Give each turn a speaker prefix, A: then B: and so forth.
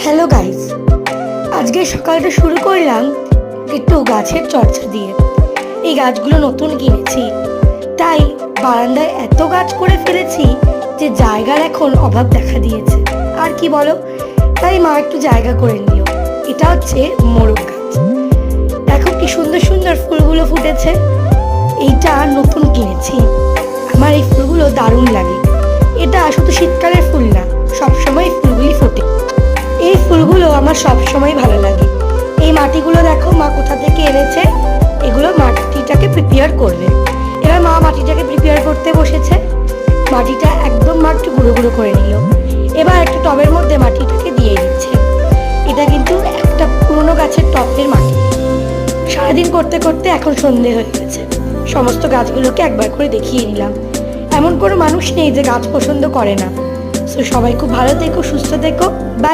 A: Hello guys, আজকে সকালটা শুরু করলাম একটু গাছের চর্চা দিয়ে। এই গাছগুলো নতুন কিনেছি, তাই বারান্দায় এত গাছ করে ফেলেছি যে জায়গার এখন অভাব দেখা দিয়েছে। আর কি বলো, তাই মা একটু জায়গা করে নিল। এটা হচ্ছে মোরগ গাছ। দেখো কি সুন্দর সুন্দর ফুলগুলো ফুটেছে। এইটা নতুন কিনেছি। আমার এই ফুলগুলো দারুণ লাগে। এটা শুধু শীতকালের ফুল না, সবসময় এই ফুলগুলি ফোটে। এই ফুলগুলো আমার সবসময় ভালো লাগে। এই মাটিগুলো দেখো মা কোথা থেকে এনেছে। এগুলো মাটিটাকে প্রিপেয়ার করবে। এবার মা মাটিটাকে প্রিপেয়ার করতে বসেছে। মাটিটা একদম মা একটু গুঁড়ো গুঁড়ো করে নিল। এবার একটা টবের মধ্যে মাটিটাকে দিয়ে দিচ্ছে। এটা কিন্তু একটা পুরনো গাছের টবের মাটি। সারাদিন করতে করতে এখন সন্ধে হয়ে গেছে। সমস্ত গাছগুলোকে একবার করে দেখিয়ে নিলাম। এমন কোনো মানুষ নেই যে গাছ পছন্দ করে না। সো সবাই খুব ভালো থেকো, সুস্থ থেকো। বাই।